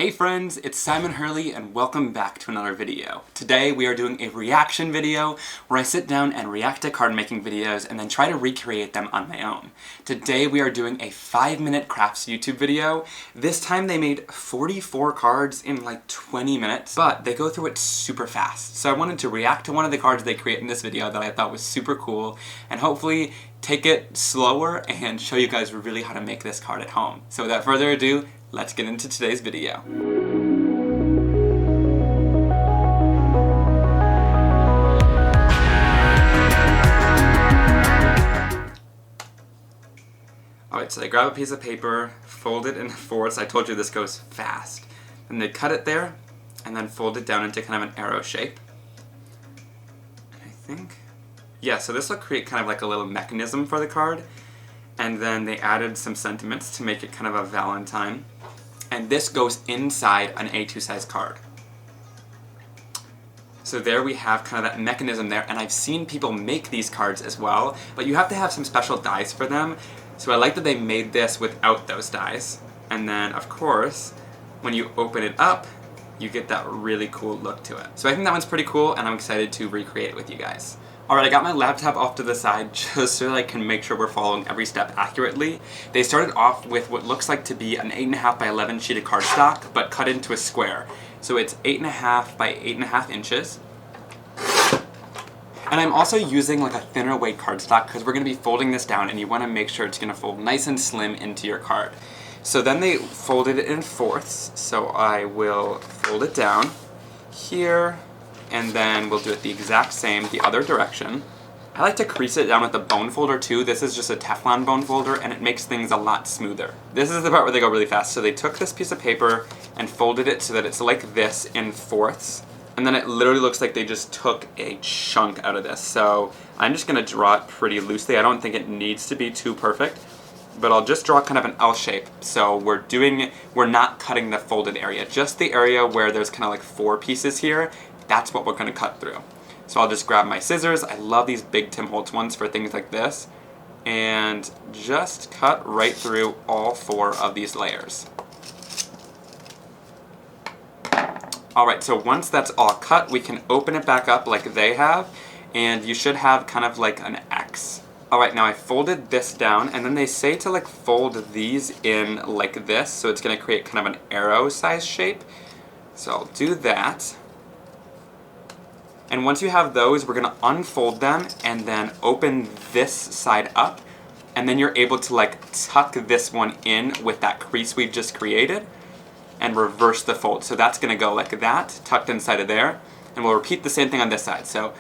Hey friends, it's Simon Hurley and welcome back to another video. Today we are doing a reaction video where I sit down and react to card making videos and then try to recreate them on my own. Today we are doing a 5-minute crafts YouTube video. This time they made 44 cards in like 20 minutes, but they go through it super fast. So I wanted to react to one of the cards they create in this video that I thought was super cool and hopefully take it slower and show you guys really how to make this card at home. So without further ado, let's get into today's video. Alright, so they grab a piece of paper, fold it in fourths. I told you this goes fast. Then they cut it there, and then fold it down into kind of an arrow shape. And I think... yeah, so this will create kind of like a little mechanism for the card. And then they added some sentiments to make it kind of a Valentine. And this goes inside an A2 size card. So there we have kind of that mechanism there, and I've seen people make these cards as well, but you have to have some special dies for them. So I like that they made this without those dies. And then, of course, when you open it up, you get that really cool look to it. So I think that one's pretty cool, and I'm excited to recreate it with you guys. Alright, I got my laptop off to the side just so that I can make sure we're following every step accurately. They started off with what looks like to be an 8.5 by 11 sheet of cardstock, but cut into a square. So it's 8.5 by 8.5 inches. And I'm also using like a thinner weight cardstock because we're going to be folding this down and you want to make sure it's going to fold nice and slim into your card. So then they folded it in fourths, so I will fold it down here. And then we'll do it the exact same the other direction. I like to crease it down with a bone folder too. This is just a Teflon bone folder and it makes things a lot smoother. This is the part where they go really fast. So they took this piece of paper and folded it so that it's like this in fourths. And then it literally looks like they just took a chunk out of this. So I'm just gonna draw it pretty loosely. I don't think it needs to be too perfect, but I'll just draw kind of an L shape. So we're not cutting the folded area, just the area where there's kind of like 4 pieces here. That's what we're going to cut through. So I'll just grab my scissors. I love these big Tim Holtz ones for things like this. And just cut right through all 4 of these layers. Alright, so once that's all cut, we can open it back up like they have. And you should have kind of like an X. Alright, now I folded this down, and then they say to like fold these in like this. So it's going to create kind of an arrow size shape. So I'll do that. And once you have those, we're going to unfold them and then open this side up. And then you're able to like tuck this one in with that crease we've just created and reverse the fold. So that's going to go like that, tucked inside of there. And we'll repeat the same thing on this side. So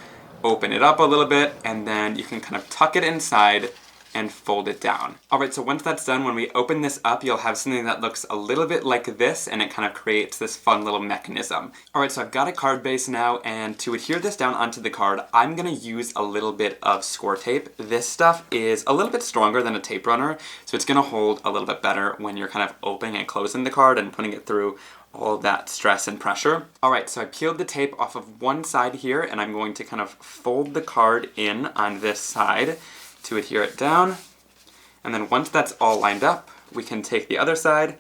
open it up a little bit and then you can kind of tuck it inside and fold it down. Alright, so once that's done, when we open this up, you'll have something that looks a little bit like this, and it kind of creates this fun little mechanism. Alright, so I've got a card base now, and to adhere this down onto the card, I'm going to use a little bit of score tape. This stuff is a little bit stronger than a tape runner, so it's going to hold a little bit better when you're kind of opening and closing the card and putting it through all of that stress and pressure. Alright, so I peeled the tape off of one side here, and I'm going to kind of fold the card in on this side to adhere it down. And then once that's all lined up, we can take the other side,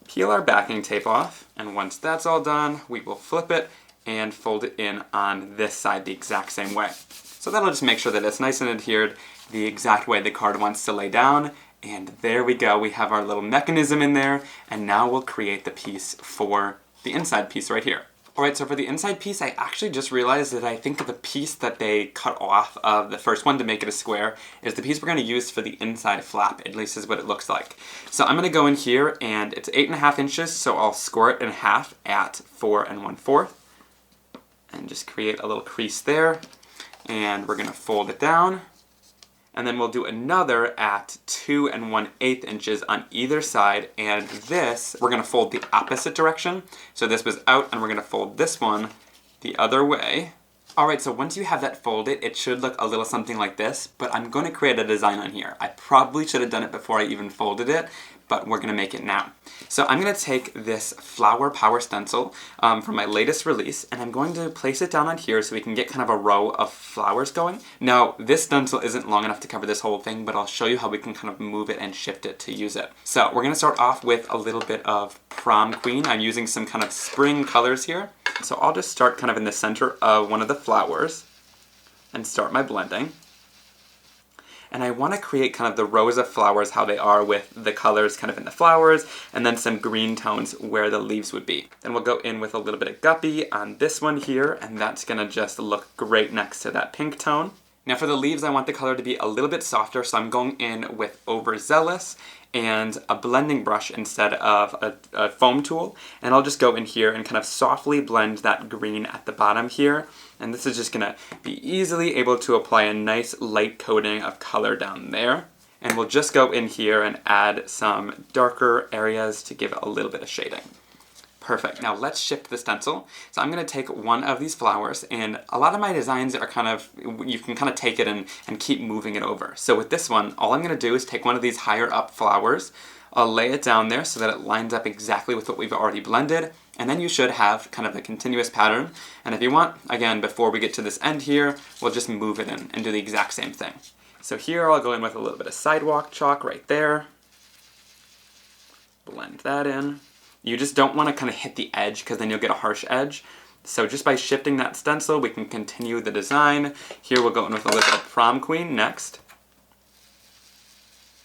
peel our backing tape off, and once that's all done, we will flip it and fold it in on this side the exact same way. So that'll just make sure that it's nice and adhered the exact way the card wants to lay down. And there we go, we have our little mechanism in there, and now we'll create the piece for the inside piece right here. Alright, so for the inside piece, I actually just realized that I think the piece that they cut off of the first one to make it a square is the piece we're going to use for the inside flap, at least is what it looks like. So I'm going to go in here, and it's 8.5 inches, so I'll score it in half at 4 1/4. And just create a little crease there, and we're going to fold it down. And then we'll do another at 2 1/8 inches on either side, and this, we're going to fold the opposite direction. So this was out, and we're going to fold this one the other way. Alright, so once you have that folded, it should look a little something like this, but I'm going to create a design on here. I probably should have done it before I even folded it, but we're gonna make it now. So I'm gonna take this Flower Power stencil from my latest release, and I'm going to place it down on here so we can get kind of a row of flowers going. Now, this stencil isn't long enough to cover this whole thing, but I'll show you how we can kind of move it and shift it to use it. So we're gonna start off with a little bit of Prom Queen. I'm using some kind of spring colors here. So I'll just start kind of in the center of one of the flowers and start my blending. And I want to create kind of the rows of flowers how they are with the colors kind of in the flowers, and then some green tones where the leaves would be. Then we'll go in with a little bit of Guppy on this one here, and that's going to just look great next to that pink tone. Now for the leaves, I want the color to be a little bit softer, so I'm going in with Overzealous and a blending brush instead of a foam tool. And I'll just go in here and kind of softly blend that green at the bottom here. And this is just gonna be easily able to apply a nice light coating of color down there. And we'll just go in here and add some darker areas to give it a little bit of shading. Perfect. Now let's shift the stencil. So I'm going to take one of these flowers, and a lot of my designs are kind of, you can kind of take it and keep moving it over. So with this one, all I'm going to do is take one of these higher up flowers, I'll lay it down there so that it lines up exactly with what we've already blended, and then you should have kind of a continuous pattern. And if you want, again, before we get to this end here, we'll just move it in and do the exact same thing. So here I'll go in with a little bit of Sidewalk chalk right there. Blend that in. You just don't want to kind of hit the edge because then you'll get a harsh edge. So just by shifting that stencil, we can continue the design. Here we'll go in with a little bit of Prom Queen next.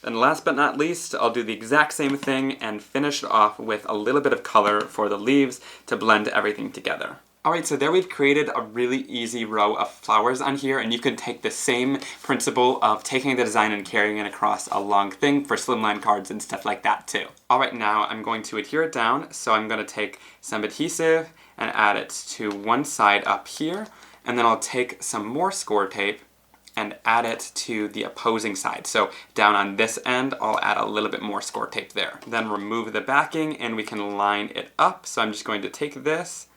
And last but not least, I'll do the exact same thing and finish it off with a little bit of color for the leaves to blend everything together. Alright, so there we've created a really easy row of flowers on here, and you can take the same principle of taking the design and carrying it across a long thing for slimline cards and stuff like that too. Alright, now I'm going to adhere it down, so I'm going to take some adhesive and add it to one side up here, and then I'll take some more score tape and add it to the opposing side. So down on this end, I'll add a little bit more score tape there. Then remove the backing and we can line it up. So I'm just going to take this,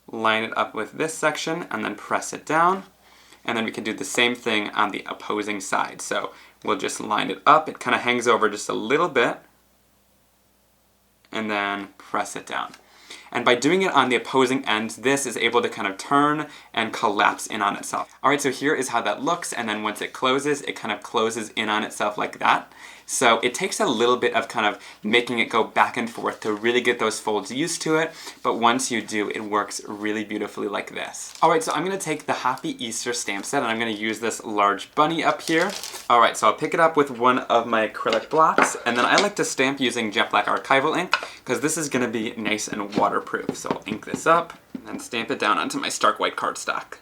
line it up with this section, and then press it down. And then we can do the same thing on the opposing side. So we'll just line it up. It kind of hangs over just a little bit, and then press it down. And by doing it on the opposing ends, this is able to kind of turn and collapse in on itself. Alright, so here is how that looks, and then once it closes, it kind of closes in on itself like that. So it takes a little bit of kind of making it go back and forth to really get those folds used to it, but once you do, it works really beautifully like this. Alright, so I'm going to take the Hoppy Easter stamp set, and I'm going to use this large bunny up here. Alright, so I'll pick it up with one of my acrylic blocks, and then I like to stamp using Jet Black Archival ink, because this is going to be nice and waterproof. So I'll ink this up, and then stamp it down onto my stark white cardstock.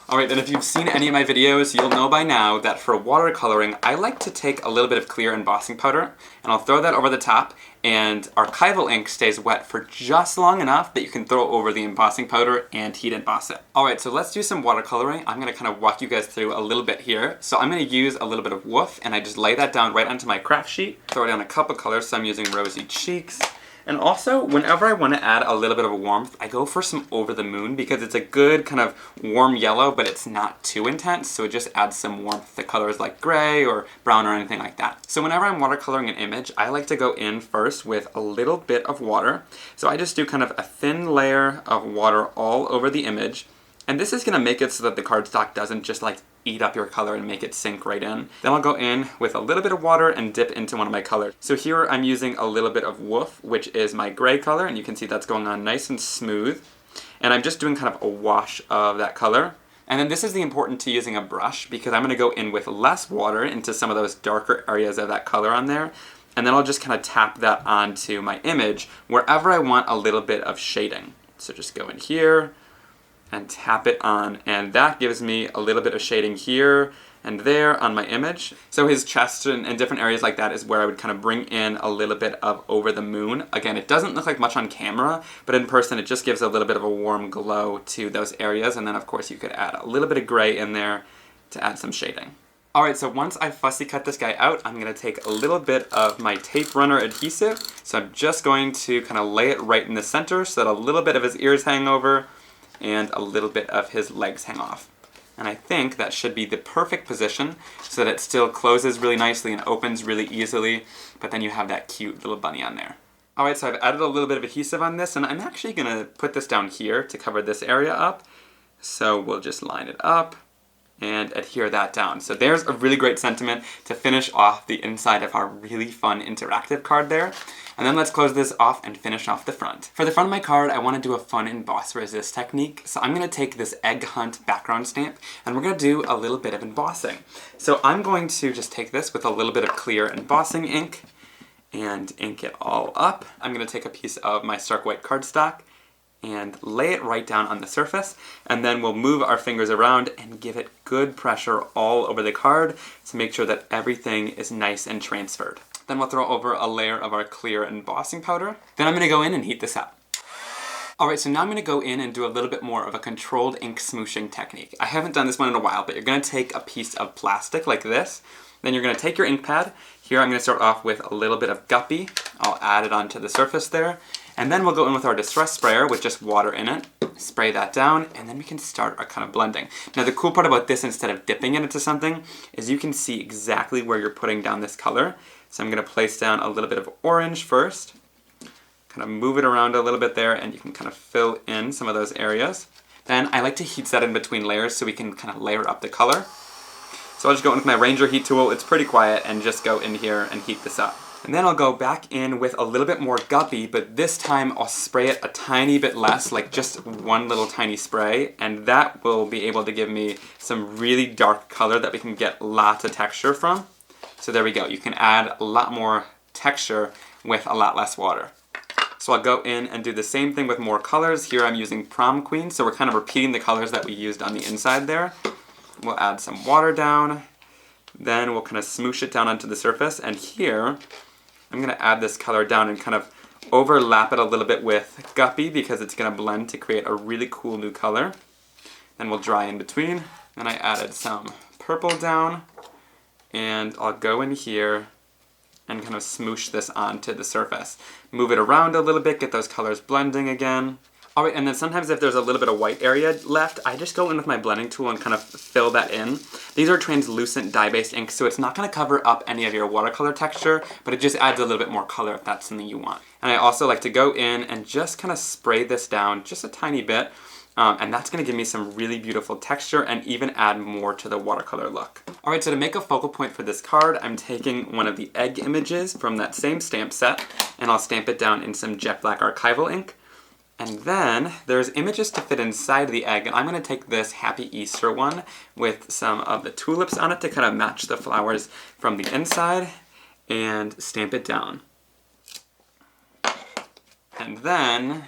Alright, then if you've seen any of my videos, you'll know by now that for watercoloring, I like to take a little bit of clear embossing powder, and I'll throw that over the top, and Archival ink stays wet for just long enough that you can throw over the embossing powder and heat emboss it. Alright, so let's do some watercoloring. I'm going to kind of walk you guys through a little bit here. So I'm going to use a little bit of woof, and I just lay that down right onto my craft sheet. Throw down a couple colors, so I'm using Rosy Cheeks. And also, whenever I want to add a little bit of warmth, I go for some Over the Moon because it's a good kind of warm yellow, but it's not too intense, so it just adds some warmth to colors like gray or brown or anything like that. So whenever I'm watercoloring an image, I like to go in first with a little bit of water. So I just do kind of a thin layer of water all over the image. And this is going to make it so that the cardstock doesn't just like eat up your color and make it sink right in. Then I'll go in with a little bit of water and dip into one of my colors. So here I'm using a little bit of woof, which is my gray color, and you can see that's going on nice and smooth. And I'm just doing kind of a wash of that color. And then this is the important to using a brush, because I'm going to go in with less water into some of those darker areas of that color on there. And then I'll just kind of tap that onto my image wherever I want a little bit of shading. So just go in here and tap it on, and that gives me a little bit of shading here and there on my image. So his chest and different areas like that is where I would kind of bring in a little bit of Over the Moon. Again, it doesn't look like much on camera, but in person it just gives a little bit of a warm glow to those areas, and then of course you could add a little bit of gray in there to add some shading. Alright, so once I fussy cut this guy out, I'm going to take a little bit of my tape runner adhesive. So I'm just going to kind of lay it right in the center so that a little bit of his ears hang over and a little bit of his legs hang off. And I think that should be the perfect position so that it still closes really nicely and opens really easily, but then you have that cute little bunny on there. Alright, so I've added a little bit of adhesive on this, and I'm actually going to put this down here to cover this area up. So we'll just line it up and adhere that down. So there's a really great sentiment to finish off the inside of our really fun interactive card there. And then let's close this off and finish off the front. For the front of my card, I want to do a fun emboss resist technique. So I'm going to take this egg hunt background stamp and we're going to do a little bit of embossing. So I'm going to just take this with a little bit of clear embossing ink and ink it all up. I'm going to take a piece of my stark white cardstock and lay it right down on the surface, and then we'll move our fingers around and give it good pressure all over the card to make sure that everything is nice and transferred. Then we'll throw over a layer of our clear embossing powder. Then I'm going to go in and heat this up. Alright, so now I'm going to go in and do a little bit more of a controlled ink smooshing technique. I haven't done this one in a while, but you're going to take a piece of plastic like this. Then you're going to take your ink pad. Here I'm going to start off with a little bit of guppy. I'll add it onto the surface there. And then we'll go in with our distress sprayer with just water in it, spray that down, and then we can start our kind of blending. Now the cool part about this, instead of dipping it into something, is you can see exactly where you're putting down this color. So I'm going to place down a little bit of orange first, kind of move it around a little bit there, and you can kind of fill in some of those areas. Then I like to heat set in between layers so we can kind of layer up the color. So I'll just go in with my Ranger heat tool, it's pretty quiet, and just go in here and heat this up. And then I'll go back in with a little bit more guppy, but this time I'll spray it a tiny bit less, like just one little tiny spray, and that will be able to give me some really dark color that we can get lots of texture from. So there we go, you can add a lot more texture with a lot less water. So I'll go in and do the same thing with more colors. Here I'm using Prom Queen, so we're kind of repeating the colors that we used on the inside there. We'll add some water down, then we'll kind of smoosh it down onto the surface, and here I'm going to add this color down and kind of overlap it a little bit with guppy because it's going to blend to create a really cool new color. Then we'll dry in between. Then I added some purple down, and I'll go in here and kind of smoosh this onto the surface. Move it around a little bit, get those colors blending again. Alright, and then sometimes if there's a little bit of white area left, I just go in with my blending tool and kind of fill that in. These are translucent dye-based inks, so it's not going to cover up any of your watercolor texture, but it just adds a little bit more color if that's something you want. And I also like to go in and just kind of spray this down just a tiny bit, and that's going to give me some really beautiful texture and even add more to the watercolor look. Alright, so to make a focal point for this card, I'm taking one of the egg images from that same stamp set, and I'll stamp it down in some jet black Archival ink. And then there's images to fit inside the egg, and I'm going to take this Happy Easter one with some of the tulips on it to kind of match the flowers from the inside and stamp it down. And then,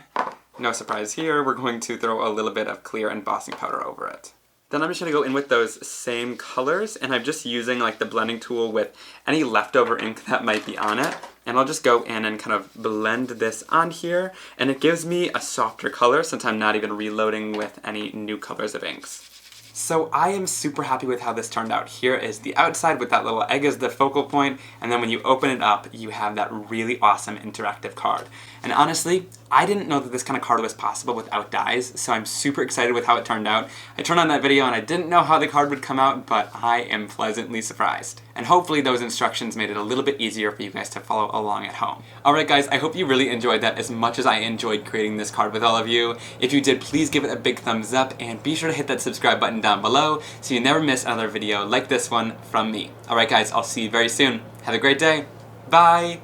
no surprise here, we're going to throw a little bit of clear embossing powder over it. Then I'm just going to go in with those same colors, and I'm just using like the blending tool with any leftover ink that might be on it. And I'll just go in and kind of blend this on here, and it gives me a softer color since I'm not even reloading with any new colors of inks. So I am super happy with how this turned out. Here is the outside with that little egg as the focal point, and then when you open it up, you have that really awesome interactive card. And honestly, I didn't know that this kind of card was possible without dies, so I'm super excited with how it turned out. I turned on that video and I didn't know how the card would come out, but I am pleasantly surprised. And hopefully those instructions made it a little bit easier for you guys to follow along at home. Alright guys, I hope you really enjoyed that as much as I enjoyed creating this card with all of you. If you did, please give it a big thumbs up, and be sure to hit that subscribe button down below so you never miss another video like this one from me. Alright guys, I'll see you very soon. Have a great day. Bye!